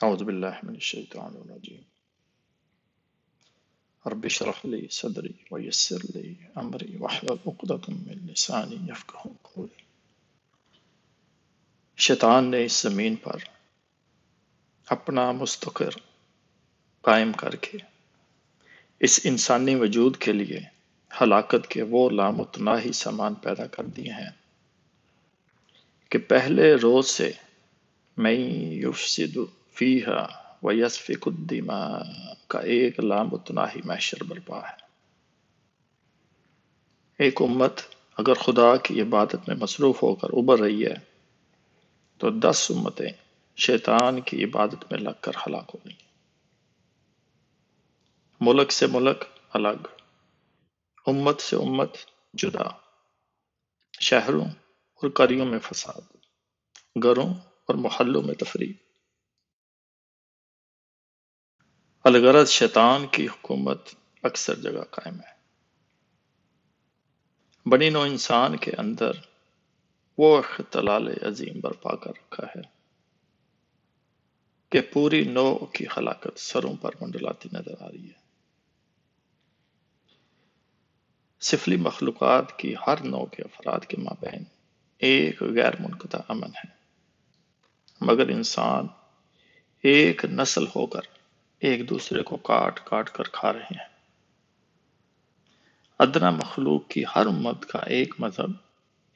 أعوذ بالله من الشيطان الرجيم. رب اشرح لي صدري ويسر لي أمري واحلل عقدة من لساني يفقهوا قولي۔ شیطان نے اس زمین پر اپنا مستقر قائم کر کے اس انسانی وجود کے لیے ہلاکت کے وہ لامتناہی سامان پیدا کر دیے ہیں کہ پہلے روز سے میں یفسد فیہا ویسفک الدماء کا ایک لامتناہی محشر برپا ہے۔ ایک امت اگر خدا کی عبادت میں مصروف ہو کر ابھر رہی ہے تو 10 امتیں شیطان کی عبادت میں لگ کر ہلاک ہو گئی۔ ملک سے ملک الگ، امت سے امت جدا، شہروں اور قریوں میں فساد، گھروں اور محلوں میں تفریق۔ الغرض شیطان کی حکومت اکثر جگہ قائم ہے۔ بنی نوع انسان کے اندر وہ اختلال عظیم برپا کر رکھا ہے کہ پوری نوع کی ہلاکت سروں پر منڈلاتی نظر آ رہی ہے۔ سفلی مخلوقات کی ہر نوع کے افراد کے مابین ایک غیر منقطع امن ہے، مگر انسان ایک نسل ہو کر ایک دوسرے کو کاٹ کاٹ کر کھا رہے ہیں۔ ادنا مخلوق کی ہر امت کا ایک مذہب،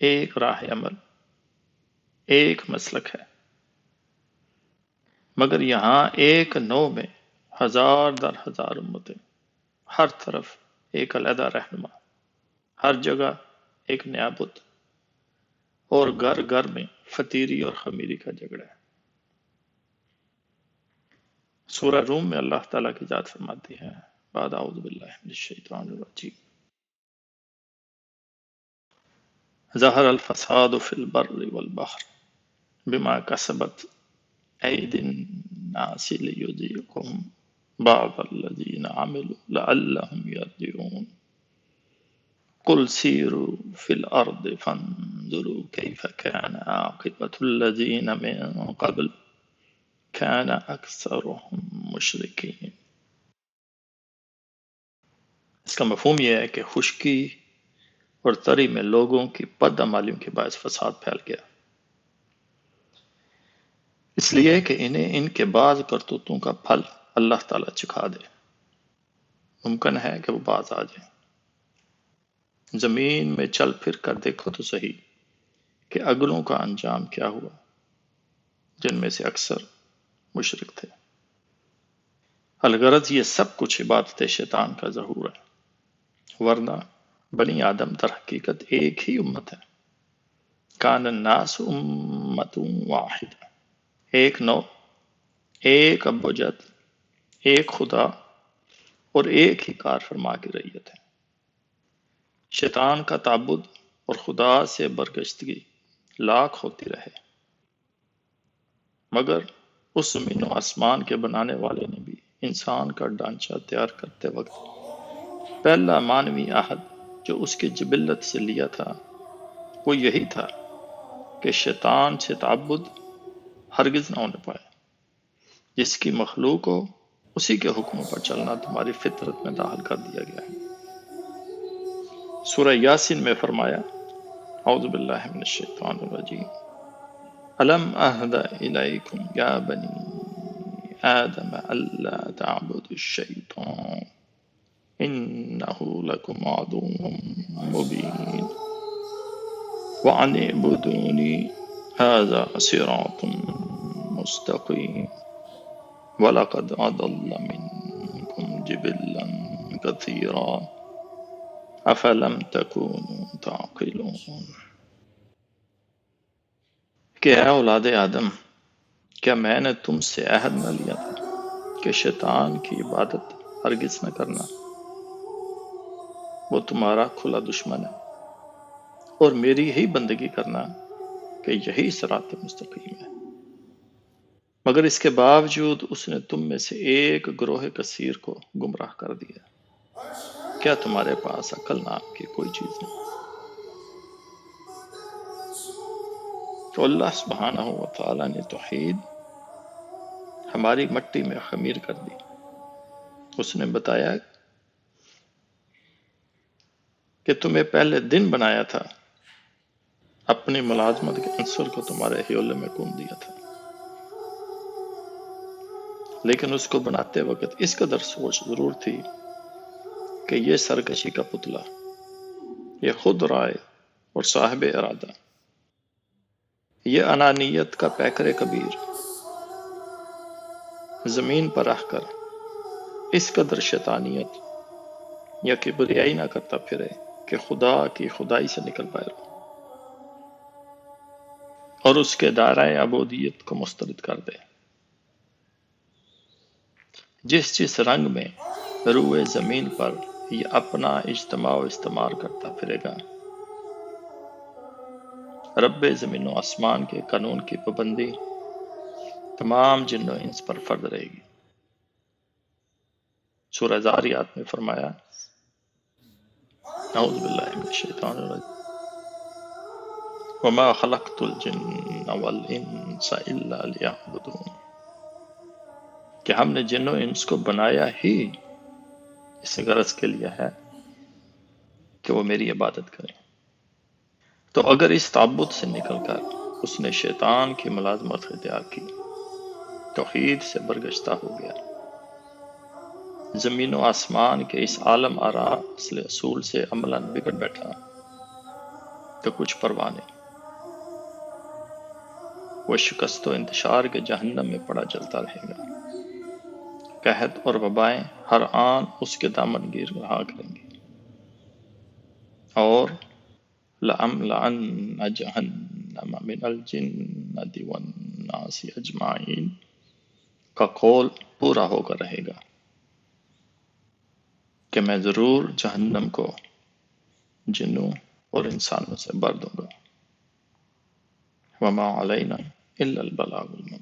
ایک راہ عمل، ایک مسلک ہے، مگر یہاں ایک نوع میں ہزار در ہزار امتیں، ہر طرف ایک علیحدہ رہنما، ہر جگہ ایک نیا بت، اور گھر گھر میں فطیری اور خمیری کا جھگڑا ہے۔ سورہ روم میں اللہ تعالیٰ کی ذات فرماتی ہے بعد اعوذ باللہ من الشیطان الرجیم، ظہر الفساد فی البر والبحر بما کسبت ایدی الناس لیذیقہم بعض الذین عملوا لعلہم یرجعون قل سیروا فی الارض فانظروا کیف کان عاقبۃ الذین من قبل کان اکثرهم مشرکین۔ اس کا مفہوم یہ ہے کہ خشکی اور تری میں لوگوں کی بد عمالیوں کے باعث فساد پھیل گیا، اس لیے کہ انہیں ان کے بعض کرتوتوں کا پھل اللہ تعالیٰ چکھا دے۔ ممکن ہے کہ وہ باز آ جائیں۔ زمین میں چل پھر کر دیکھو تو صحیح کہ اگلوں کا انجام کیا ہوا، جن میں سے اکثر مشرک تھے۔ الغرض یہ سب کچھ عبادت شیطان کا ظہور ہے، ورنہ بنی آدم در حقیقت ایک ہی امت ہے۔ کان الناس امۃ واحدہ، ایک نوع، ایک اب و جد، ایک خدا اور ایک ہی کار فرما کی رعیت ہے۔ شیطان کا تعبد اور خدا سے برگشتگی لاکھ ہوتی رہے، مگر اس زمین و آسمان کے بنانے والے نے بھی انسان کا ڈھانچہ تیار کرتے وقت پہلا مانوی عہد جو اس کی جبلت سے لیا تھا وہ یہی تھا کہ شیطان سے تعبد ہرگز نہ ہونے پائے۔ جس کی مخلوق ہو اسی کے حکموں پر چلنا تمہاری فطرت میں داخل کر دیا گیا ہے۔ سورہ یاسین میں فرمایا اعوذ باللہ من الشیطان الرجیم، الم اہد الیکم یا بنی آدم الا تعبدوا الشیطان انہ لکم عدو مبین وان اعبدونی ھذا صراط مستقیم وَلَقَدْ أَضَلَّ مِنْكُمْ جِبِلًّا كَثِيرًا أَفَلَمْ تَكُونُوا تَعْقِلُونَ۔ کہ اے اولاد آدم، کیا میں نے تم سے عہد نہ لیا تھا کہ شیطان کی عبادت ہرگز نہ کرنا؟ وہ تمہارا کھلا دشمن ہے اور میری ہی بندگی کرنا کہ یہی صراط مستقیم ہے۔ مگر اس کے باوجود اس نے تم میں سے ایک گروہ کثیر کو گمراہ کر دیا۔ کیا تمہارے پاس عقل نام کی کوئی چیز نہیں؟ تو اللہ سبحانہ و تعالیٰ نے توحید ہماری مٹی میں خمیر کر دی۔ اس نے بتایا کہ تمہیں پہلے دن بنایا تھا، اپنی ملازمت کے عنصر کو تمہارے حیولے میں کون دیا تھا، لیکن اس کو بناتے وقت اس قدر سوچ ضرور تھی کہ یہ سرکشی کا پتلا، یہ خود رائے اور صاحب ارادہ، یہ انانیت کا پیکر کبیر زمین پر رہ کر اس قدر شیطانیت یا کبریائی نہ کرتا پھرے کہ خدا کی خدائی سے نکل پائے اور اس کے دائرۂ عبودیت کو مسترد کر دے۔ جس رنگ میں روئے زمین پر یہ اپنا اجتماع و استعمار کرتا پھرے گا، رب زمین و آسمان کے قانون کی پابندی تمام جن و انس پر فرض رہے گی۔ سورہ زاریات میں فرمایا، اعوذ باللہ من الشیطان الرجیم، وما خلقت الجن والانس الا لیعبدون، کہ ہم نے جن و انس کو بنایا ہی اس غرض کے لیے ہے کہ وہ میری عبادت کریں۔ تو اگر اس تعبد سے نکل کر اس نے شیطان کی ملازمت اختیار کی، توحید سے برگشتہ ہو گیا، زمین و آسمان کے اس عالم آرا اصل اصول سے عملاً بگڑ بیٹھا، تو کچھ پرواہ نہیں، وہ شکست و انتشار کے جہنم میں پڑا جلتا رہے گا۔ قحط اور وبائیں ہر آن اس کے دامن گیر رہا کریں گی، اور لَأَمْلَأَنَّ جَهَنَّمَ مِنَ الْجِنَّةِ وَالنَّاسِ أَجْمَعِينَ کا قول پورا ہو کر رہے گا کہ میں ضرور جہنم کو جنوں اور انسانوں سے بھر دوں گا۔ وَمَا عَلَيْنَا إِلَّا الْبَلَاغُ الْمُبِينُ۔